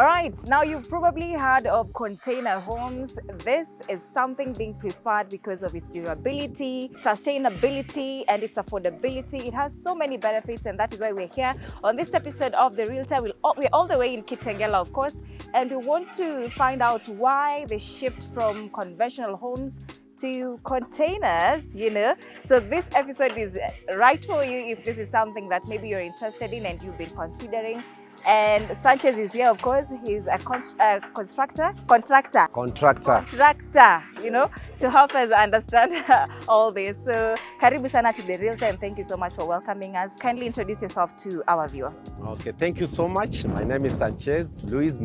All right, now you've probably heard of container homes. This is something being preferred because of its durability, sustainability, and its affordability. It has so many benefits, and that is why we're here on this episode of The Realtor. We're all the way in Kitengela, of course, and we want to find out why the shift from conventional homes to containers, So this episode is right for you if this is something that maybe you're interested in and you've been considering. And Sanchez is here, of course. He's a contractor, to help us understand all this. So, karibu sana to The Realtor, and thank you so much for welcoming us. Kindly introduce yourself to our viewer. Okay, thank you so much. My name is Sanchez Louis.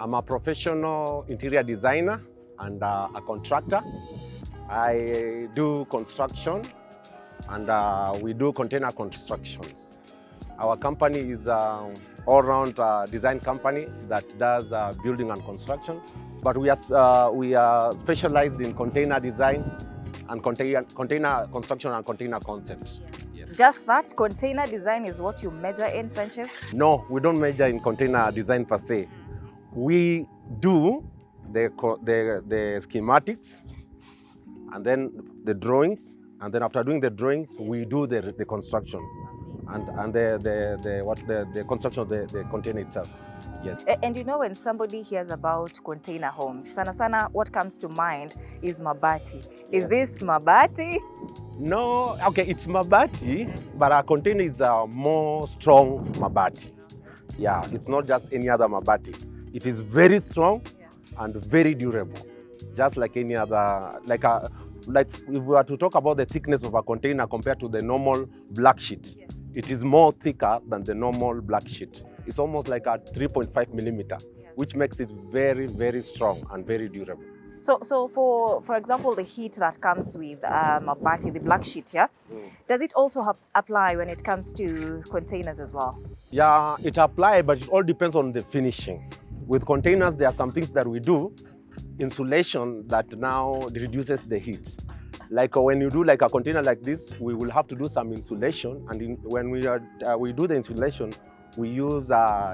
I'm a professional interior designer and a contractor. I do construction, and we do container constructions. Our company is an all-round design company that does building and construction, but we are specialized in container design and container construction and container concepts. Yes. Just that? Container design is what you measure in, Sanchez? No, we don't measure in container design per se. We do the schematics and then the drawings, and then after doing the drawings, we do the construction and the construction of the container itself. Yes. And when somebody hears about container homes, sana what comes to mind is mabati. Is this mabati? No, okay, it's mabati, but our container is a more strong mabati. Yeah, it's not just any other mabati. It is very strong and very durable, just like any other, like if we were to talk about the thickness of a container compared to the normal black sheet, it is more thicker than the normal black sheet. It's almost like a 3.5 millimeter, which makes it very, very strong and very durable. So for example, the heat that comes with mabati, the black sheet, does it also apply when it comes to containers as well? Yeah, it applies, but it all depends on the finishing. With containers, there are some things that we do, insulation that now reduces the heat. Like when you do like a container like this, we will have to do some insulation, and when we do the insulation, we use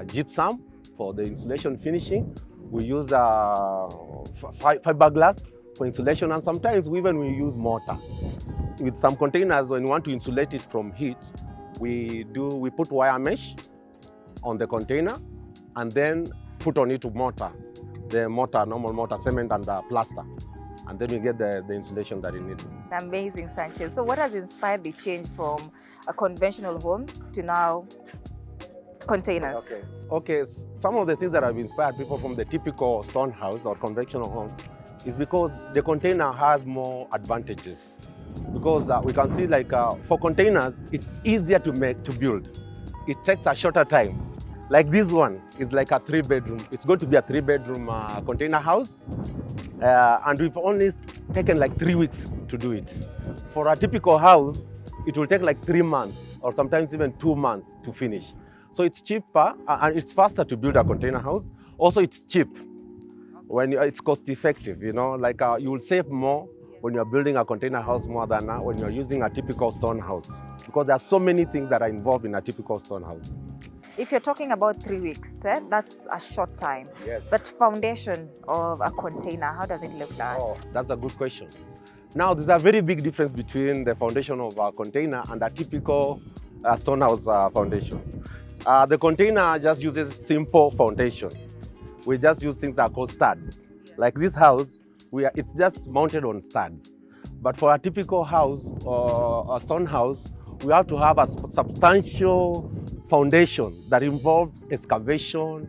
gypsum for the insulation finishing. We use fiberglass for insulation, and sometimes we use mortar. With some containers, when we want to insulate it from heat, we put wire mesh on the container and then put on it mortar. The mortar, normal mortar, cement and plaster. And then we get the insulation that you need. Amazing, Sanchez. So what has inspired the change from conventional homes to now containers? Okay, some of the things that have inspired people from the typical stone house or conventional home is because the container has more advantages. Because we can see for containers, it's easier to build. It takes a shorter time. Like this one is like a 3-bedroom. It's going to be a 3-bedroom container house. And we've only taken like 3 weeks to do it. For a typical house, it will take like 3 months or sometimes even 2 months to finish. So it's cheaper and it's faster to build a container house. Also, it's cheap. When it's cost effective, you will save more when you're building a container house more than when you're using a typical stone house. Because there are so many things that are involved in a typical stone house. If you're talking about 3 weeks, that's a short time. Yes. But foundation of a container, how does it look like? Oh, that's a good question. Now, there's a very big difference between the foundation of a container and a typical stone house foundation. The container just uses simple foundation. We just use things that are called studs. Like this house, it's just mounted on studs. But for a typical house or a stone house, we have to have a substantial foundation that involves excavation,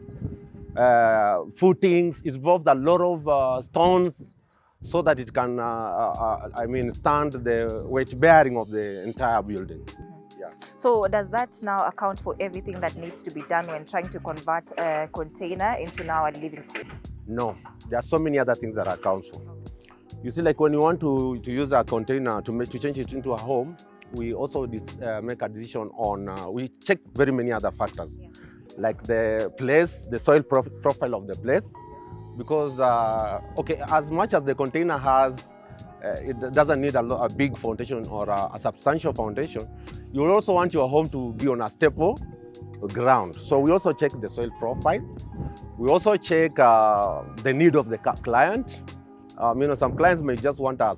footings. It involves a lot of stones so that it can, stand the weight bearing of the entire building. Yeah. So does that now account for everything that needs to be done when trying to convert a container into now a living space? No, there are so many other things that account for. You see, like when you want to use a container to change it into a home, we also make a decision on, we check very many other factors, like the place, the soil profile of the place, because, as much as the container has, it doesn't need a big foundation or a substantial foundation, you will also want your home to be on a stable ground. So we also check the soil profile. We also check the need of the client. Some clients may just want a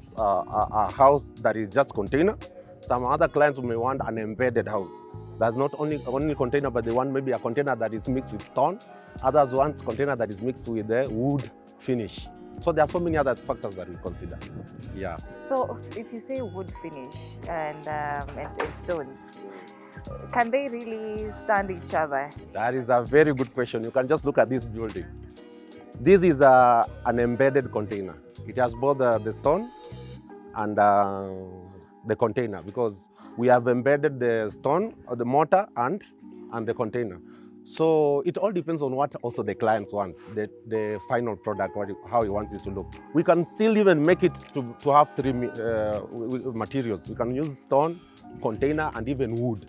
house that is just container. Some other clients may want an embedded house. That's not only container, but they want maybe a container that is mixed with stone. Others want a container that is mixed with the wood finish. So there are so many other factors that we consider. Yeah. So if you say wood finish and stones, can they really stand each other? That is a very good question. You can just look at this building. This is an embedded container. It has both the stone and the container, because we have embedded the stone, or the mortar, and the container. So it all depends on what also the client wants, the final product, how he wants it to look. We can still even make it to have three materials. We can use stone, container, and even wood,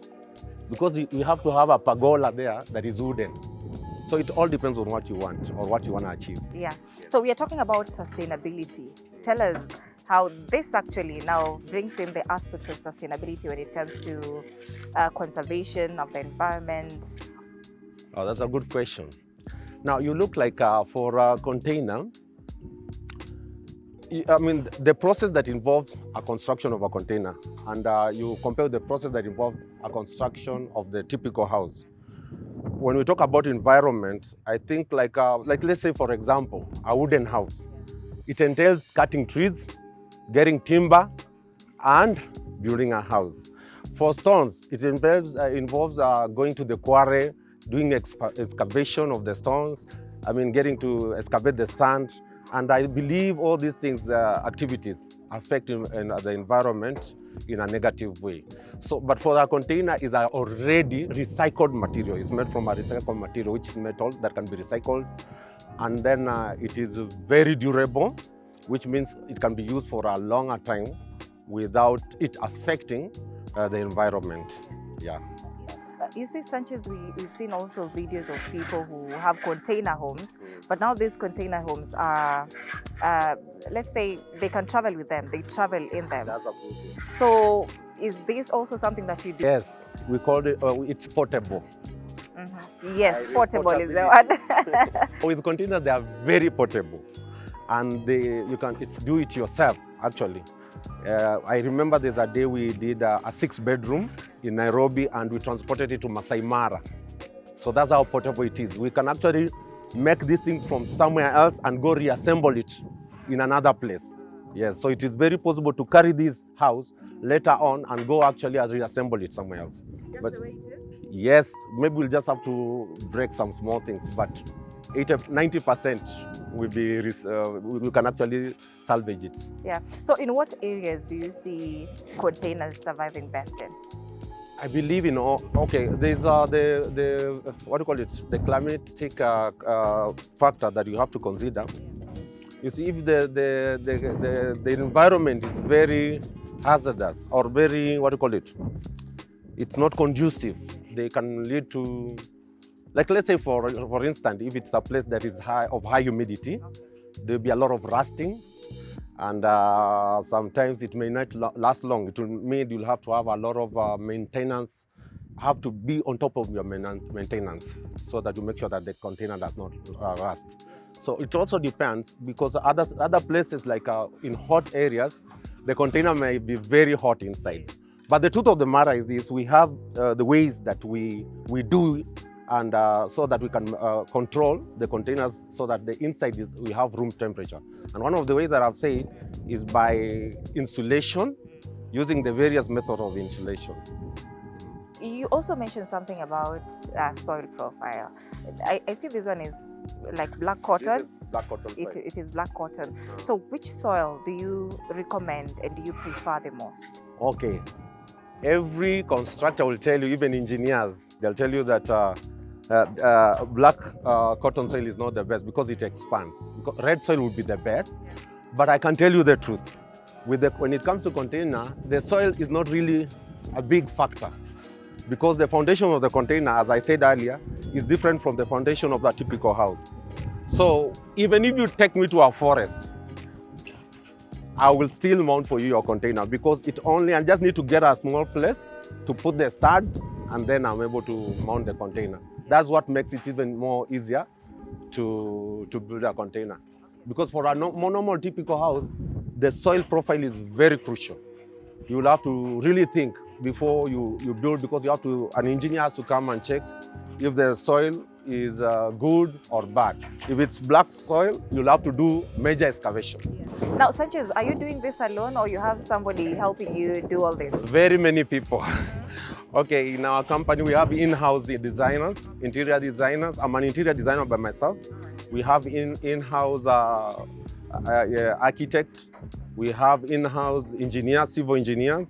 because we have to have a pergola there that is wooden. So it all depends on what you want or what you want to achieve. Yeah. So we are talking about sustainability. Tell us how this actually now brings in the aspect of sustainability when it comes to conservation of the environment. Oh, that's a good question. Now, you look like for a container, the process that involves a construction of a container, and you compare the process that involves a construction of the typical house. When we talk about environment, I think like let's say, for example, a wooden house. It entails cutting trees, getting timber, and building a house. For stones, it involves going to the quarry, doing excavation of the stones, getting to excavate the sand. And I believe all these things, activities, affect the environment in a negative way. So, but for a container is already recycled material. It's made from a recycled material, which is metal that can be recycled. And then it is very durable, which means it can be used for a longer time without it affecting the environment. Yeah. You see, Sanchez, we've seen also videos of people who have container homes, but now these container homes are, let's say, they can travel with them, they travel in them. That's absolutely. So is this also something that you do? Yes, we call it, it's portable. Mm-hmm. Yes, portable is the one. With containers, they are very portable, and it's do it yourself, actually. I remember there's a day we did a 6-bedroom in Nairobi, and we transported it to Masai Mara. So that's how portable it is. We can actually make this thing from somewhere else and go reassemble it in another place. Yes, so it is very possible to carry this house later on and go actually reassemble it somewhere else. Just the way it is? Yes, maybe we'll just have to break some small things, but 90% will be, we can actually salvage it. Yeah. So in what areas do you see containers surviving best in? I believe in there's the what do you call it? The climatic factor that you have to consider. You see, if the environment is very hazardous or very, what do you call it? It's not conducive. They can lead to, like, let's say for instance, if it's a place that is high humidity, there'll be a lot of rusting, and sometimes it may not last long. It will mean you'll have to have a lot of maintenance, have to be on top of your maintenance so that you make sure that the container does not rust. So it also depends, because other places, like in hot areas, the container may be very hot inside. But the truth of the matter is this: we have the ways that we do, and so that we can control the containers so that the inside we have room temperature. And one of the ways that I've said is by insulation, using the various methods of insulation. You also mentioned something about soil profile. I see this one is like black cotton. Black cotton soil. It is black cotton. So which soil do you recommend and do you prefer the most? Okay. Every constructor will tell you, even engineers, they'll tell you that black cotton soil is not the best because it expands. Red soil would be the best, but I can tell you the truth. When it comes to container, the soil is not really a big factor, because the foundation of the container, as I said earlier, is different from the foundation of the typical house. So even if you take me to a forest, I will still mount for you your container, because I just need to get a small place to put the studs and then I'm able to mount the container. That's what makes it even more easier to build a container. Because for a normal typical house, the soil profile is very crucial. You will have to really think before you build, because you have to, an engineer has to come and check if the soil is good or bad. If it's black soil, you'll have to do major excavation. Now, Sanchez, are you doing this alone or you have somebody helping you do all this? Very many people. Okay, in our company, we have in-house designers, interior designers. I'm an interior designer by myself. We have in-house architect. We have in-house engineers, civil engineers.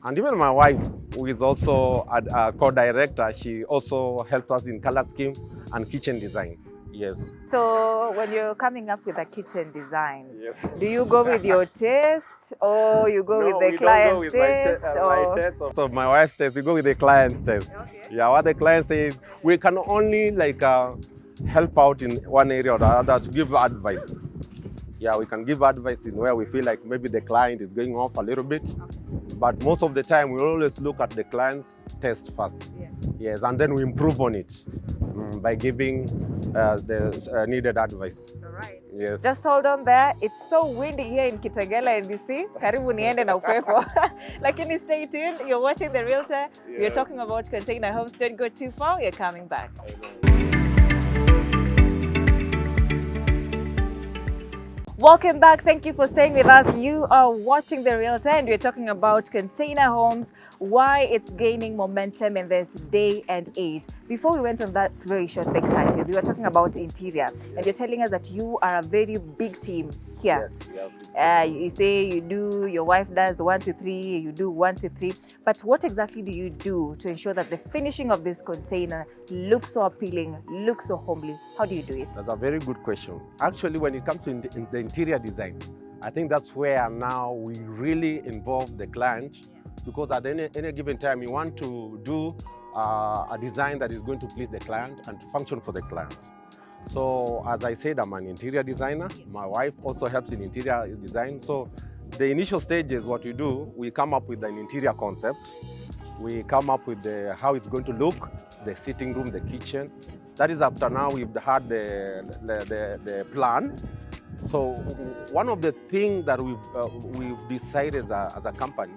And even my wife, who is also a co-director, she also helps us in color scheme and kitchen design. Yes. So when you're coming up with a kitchen design, Yes. do you go with your taste or you go with the client's taste? My taste. So my wife's taste, we go with the client's taste. Okay. Yeah, what the client says, we can only help out in one area or the other to give advice. Yeah, we can give advice in where we feel like maybe the client is going off a little bit. But most of the time, we always look at the client's taste first. Yeah. Yes, and then we improve on it by giving the needed advice. All right. Yes. Just hold on there. It's so windy here in Kitengela, NBC. Karibu niende na upepo. Lakini stay tuned. You're watching The Realtor. Yes. We're talking about container homes. Don't go too far. You're coming back. Welcome back. Thank you for staying with us. You are watching The Realtor and we're talking about container homes, why it's gaining momentum in this day and age. Before we went on that very short break, Sanchez, we were talking about interior, and you're telling us that you are a very big team here. Yes. You say you do, your wife does 1 to 3, you do 1 to 3. But what exactly do you do to ensure that the finishing of this container looks so appealing, looks so homely? How do you do it? That's a very good question. Actually, when it comes to the interior design, I think that's where now we really involve the client, because at any given time, you want to do a design that is going to please the client and to function for the client. So as I said, I'm an interior designer. My wife also helps in interior design. So the initial stages, what we do, we come up with an interior concept. We come up with how it's going to look, the sitting room, the kitchen. That is after now we've had the plan. So one of the things that we've decided as a company,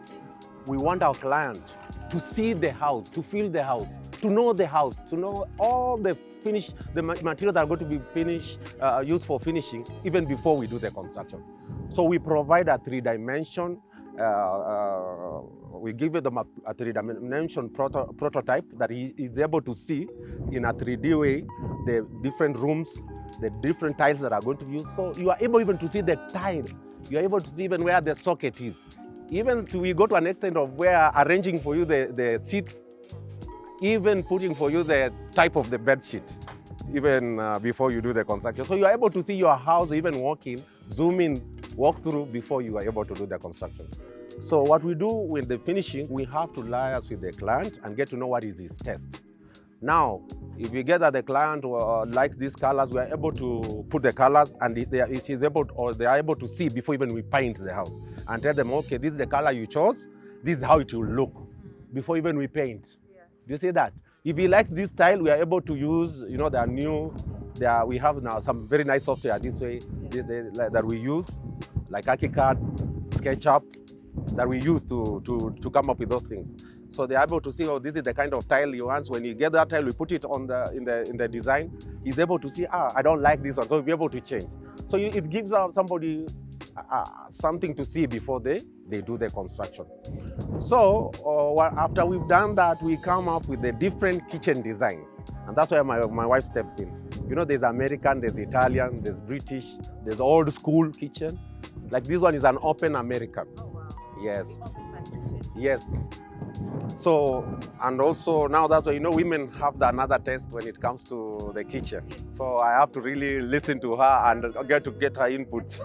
we want our client to see the house, to feel the house, to know all the materials that are going to be used for finishing even before we do the construction. So we provide a 3-dimension. We give them a 3-dimension prototype that he is able to see in a 3D way the different rooms, the different tiles that are going to be used. So you are able even to see the tile. You are able to see even where the socket is. Even we go to an extent of where arranging for you the seats, even putting for you the type of the bed sheet, even before you do the construction. So you are able to see your house, even walk in, zoom in, walk through before you are able to do the construction. So what we do with the finishing, we have to liaise with the client and get to know what is his taste. Now, if we get that the client likes these colors, we are able to put the colors, and they are able to see before even we paint the house and tell them, okay, this is the color you chose, this is how it will look before even we paint. Do you see that? If he likes this style, we are able to use, we have now some very nice software this way that we use, like ArchiCAD, SketchUp, that we use to come up with those things. So they're able to see, oh, this is the kind of tile he wants. When you get that tile, we put it in the design. He's able to see, I don't like this one, so we'll be able to change. So it gives somebody something to see before they do the construction. So after we've done that, we come up with the different kitchen designs. And that's where my wife steps in. You know, there's American, there's Italian, there's British, there's old school kitchen. Like this one is an open American. Oh, wow. Yes. Yes. So, and also now that's why, women have another taste when it comes to the kitchen. So I have to really listen to her and get her inputs.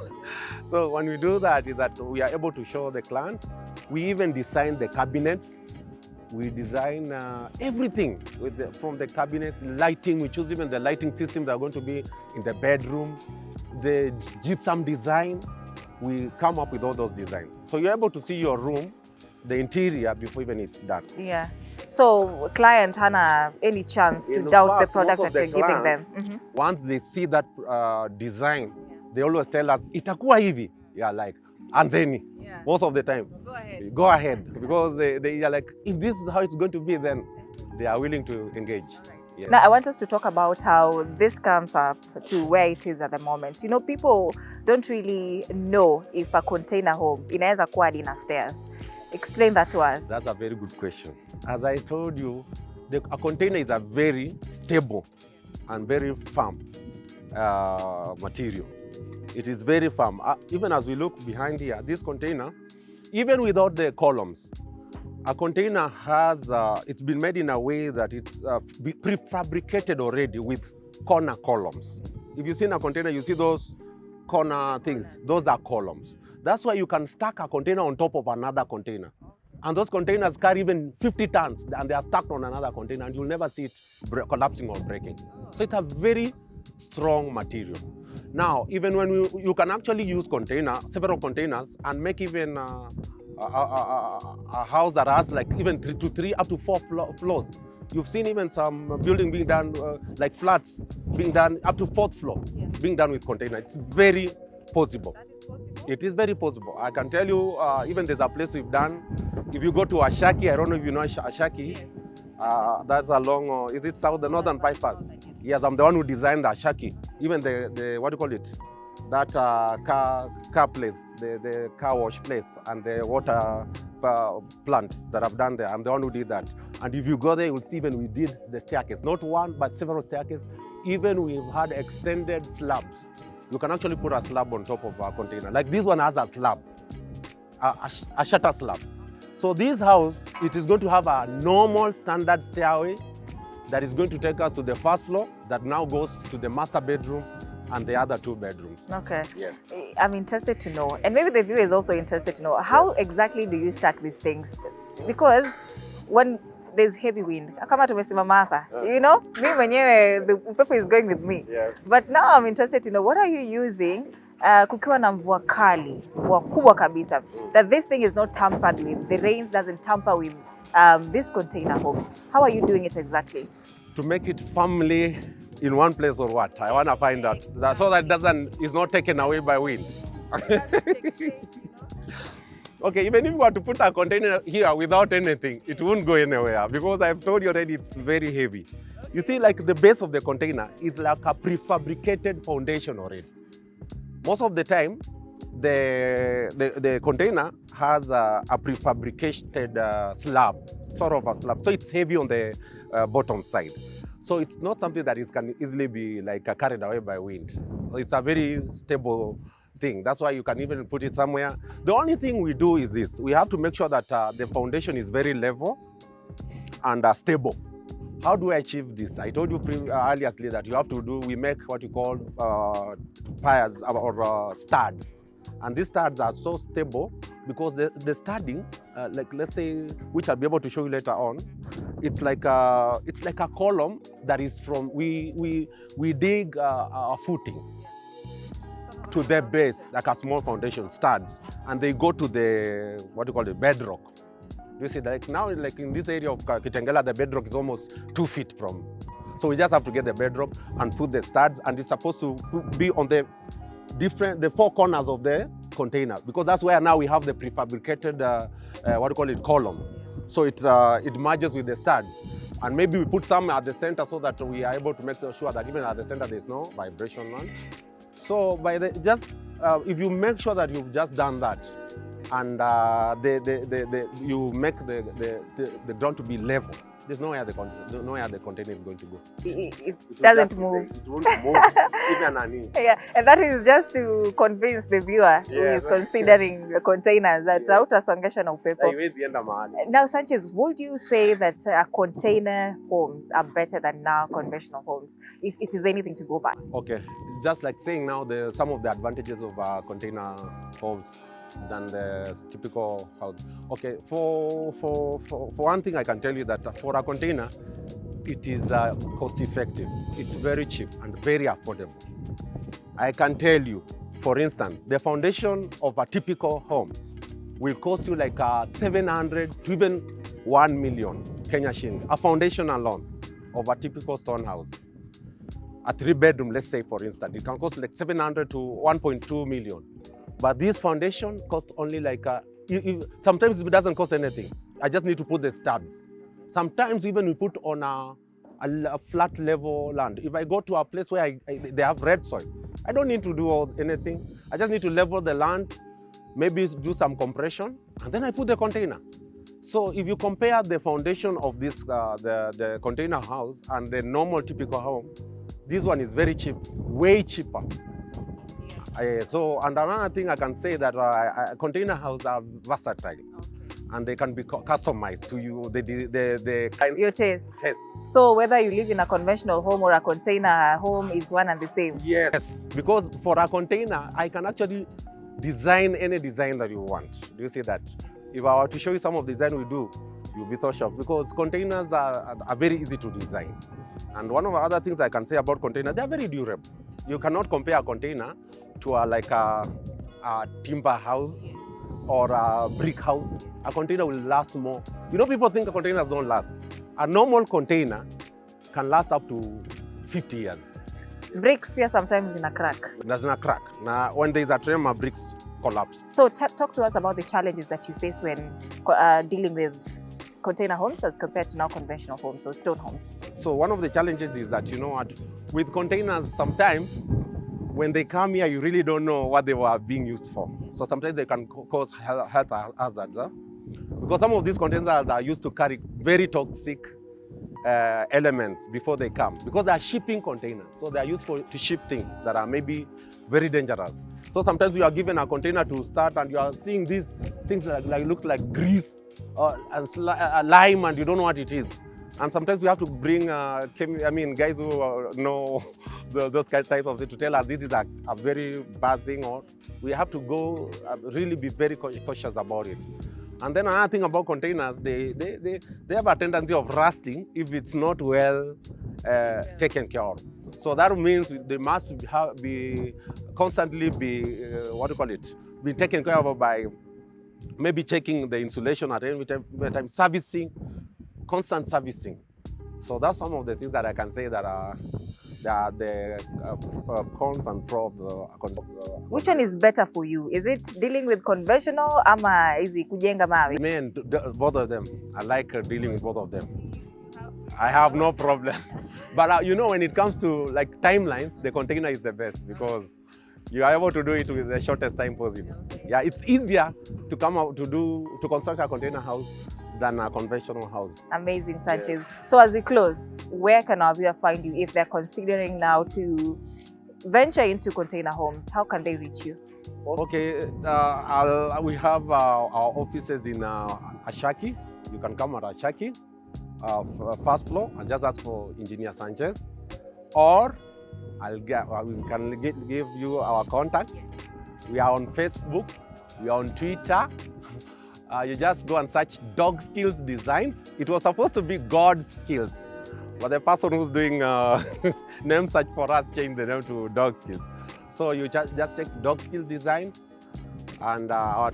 So when we do that, is that we are able to show the client. We even design the cabinets. We design everything from the cabinet, lighting. We choose even the lighting system that are going to be in the bedroom, the gypsum design. We come up with all those designs. So you're able to see your room, the interior, before even it's done. Yeah. So client hana any chance to doubt the product that you're giving them. Once they see that design, they always tell us, itakuwa hivi. Yeah, like, anzeni. Yeah. Most of the time. Go ahead. Because they are like, if this is how it's going to be, then they are willing to engage. Right. Yeah. Now, I want us to talk about how this comes up to where it is at the moment. You know, people don't really know if a container home inaweza kuwa hadi na stairs. Explain that to us. That's a very good question. As I told you, a container is a very stable and very firm material. It is very firm. Even as we look behind here, this container, even without the columns, a container has, it's been made in a way that it's prefabricated already with corner columns. If you see in a container, you see those corner things, those are columns. That's why you can stack a container on top of another container. And those containers carry even 50 tons and they are stacked on another container and you'll never see it collapsing or breaking. So it's a very strong material. Now, even when you can actually use several containers and make even a house that has like even 3 up to 4 floors. You've seen even some building being done, like flats being done up to 4th floor, being done with container. It's very possible. It is very possible. I can tell you, even there's a place we've done. If you go to Ashaki, I don't know if you know Ashaki. That's along, is it south, the northern bypass? Yes, I'm the one who designed Ashaki. Even the what do you call it? That car place, the car wash place, and the water plant that I've done there. I'm the one who did that. And if you go there, you'll see even we did the staircase. Not one, but several staircases. Even we've had extended slabs. You can actually put a slab on top of a container. Like this one has a slab, a shutter slab. So this house, it is going to have a normal standard stairway that is going to take us to the 1st floor that now goes to the master bedroom and the other 2 bedrooms. Okay. Yes. I'm interested to know, and maybe the viewer is also interested to know, how exactly do you stack these things? Because when there's heavy wind, kama tumesimama hapa, you know, me mwenyewe, the upepo is going with me. Yes. But now I'm interested to know, what are you using kukiwa na mvua kali, mvua kubwa kabisa, that this thing is not tampered with, the rains doesn't tamper with these container homes. How are you doing it exactly? To make it firmly in one place or what? I want to find out. So that it's not taken away by wind. Okay, even if you were to put a container here without anything, it won't go anywhere because I've told you already it's very heavy. You see, like the base of the container is like a prefabricated foundation already. Most of the time, the container has a prefabricated slab, sort of a slab. So it's heavy on the bottom side. So it's not something that can easily be like carried away by wind. It's a very stable thing. That's why you can even put it somewhere. The only thing we do is this. We have to make sure that the foundation is very level and stable. How do I achieve this? I told you earlier that you have to we make what you call piers or studs. And these studs are so stable because the studding, like let's say, which I'll be able to show you later on, it's like a column that is from, we dig a footing to their base, like a small foundation, studs, and they go to the, what you call the bedrock. You see, like now, like in this area of Kitengela, the bedrock is almost 2 feet from. So we just have to get the bedrock and put the studs, and it's supposed to be on the 4 corners of the container, because that's where now we have the prefabricated, what do you call it, column. So it merges with the studs. And maybe we put some at the center so that we are able to make sure that even at the center there's no vibration launch. So if you make sure that you've just done that, and you make the ground to be level, there's nowhere the container is going to go. It doesn't move. It won't move even an inch. Yeah, and that is just to convince the viewer who is considering the containers that hautasongesha na upepo. Now, Sanchez, would you say that container homes are better than now conventional homes, if it is anything to go by? Okay, just like saying now some of the advantages of container homes than the typical house. Okay, for one thing I can tell you that for a container, it is cost effective. It's very cheap and very affordable. I can tell you, for instance, the foundation of a typical home will cost you like 700 to even 1 million. Kenya shillings, a foundation alone of a typical stone house. A 3-bedroom, let's say for instance, it can cost like 700 to 1.2 million. But this foundation costs only like, sometimes it doesn't cost anything. I just need to put the studs. Sometimes even we put on a flat level land. If I go to a place where they have red soil, I don't need to do anything. I just need to level the land, maybe do some compression, and then I put the container. So if you compare the foundation of this, the container house and the normal typical home, this one is very cheap, way cheaper. So, and another thing I can say that container houses are versatile, and they can be customized to you, the kind your taste. So whether you live in a conventional home or a container home is one and the same? Yes, because for a container, I can actually design any design that you want. Do you see that? If I were to show you some of the design we do, you'll be so shocked because containers are very easy to design. And one of the other things I can say about containers, they are very durable. You cannot compare a container to a timber house or a brick house. A container will last more. You know, people think containers don't last. A normal container can last up to 50 years. Bricks here sometimes in a crack. There's in a crack. Now, when there's a tremor, bricks collapse. So talk to us about the challenges that you face when dealing with container homes as compared to now conventional homes or stone homes. So one of the challenges is that, you know what, with containers sometimes, when they come here, you really don't know what they were being used for. So sometimes they can cause health hazards. Because some of these containers are used to carry very toxic elements before they come. Because they are shipping containers. So they are used to ship things that are maybe very dangerous. So sometimes you are given a container to start and you are seeing these things like looks like grease or lime and you don't know what it is. And sometimes we have to bring guys who know those types of things to tell us this is a very bad thing, or we have to go really be very cautious about it. And then another thing about containers, they have a tendency of rusting if it's not well taken care of. So that means they must be constantly be be taken care of by maybe checking the insulation at any time, servicing, constant servicing. So that's some of the things that I can say that are the cons and pros. Which one is better for you? Is it dealing with conventional ama is it kujenga mawe? Man, both of them. I like dealing with both of them. I have no problem. But you know, when it comes to like timelines, the container is the best because you are able to do it with the shortest time possible. Yeah, it's easier to come out to construct a container house than a conventional house. Amazing, Sanchez. Yes. So as we close, where can our viewer find you if they're considering now to venture into container homes? How can they reach you? Okay, we have our offices in Ashaki. You can come at Ashaki, first floor, and just ask for Engineer Sanchez. Or we can give you our contacts. We are on Facebook, we are on Twitter. You just go and search Dogskills Designs. It was supposed to be Godskills, but the person who's doing name search for us changed the name to Dogskills. So you just check Dogskills Designs, and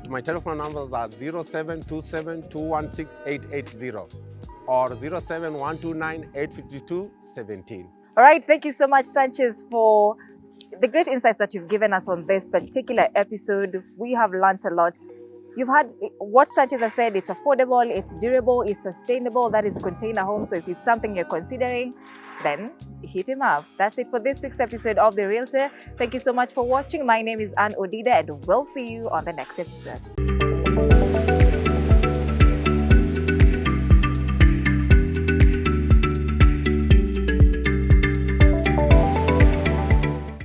my telephone numbers are 0727216880 or 07129852217. All right, thank you so much, Sanchez, for the great insights that you've given us on this particular episode. We have learned a lot. You've heard what Sanchez has said. It's affordable, it's durable, it's sustainable. That is container home. So if it's something you're considering, then hit him up. That's it for this week's episode of The Realtor. Thank you so much for watching. My name is Anne Odida, and we'll see you on the next episode.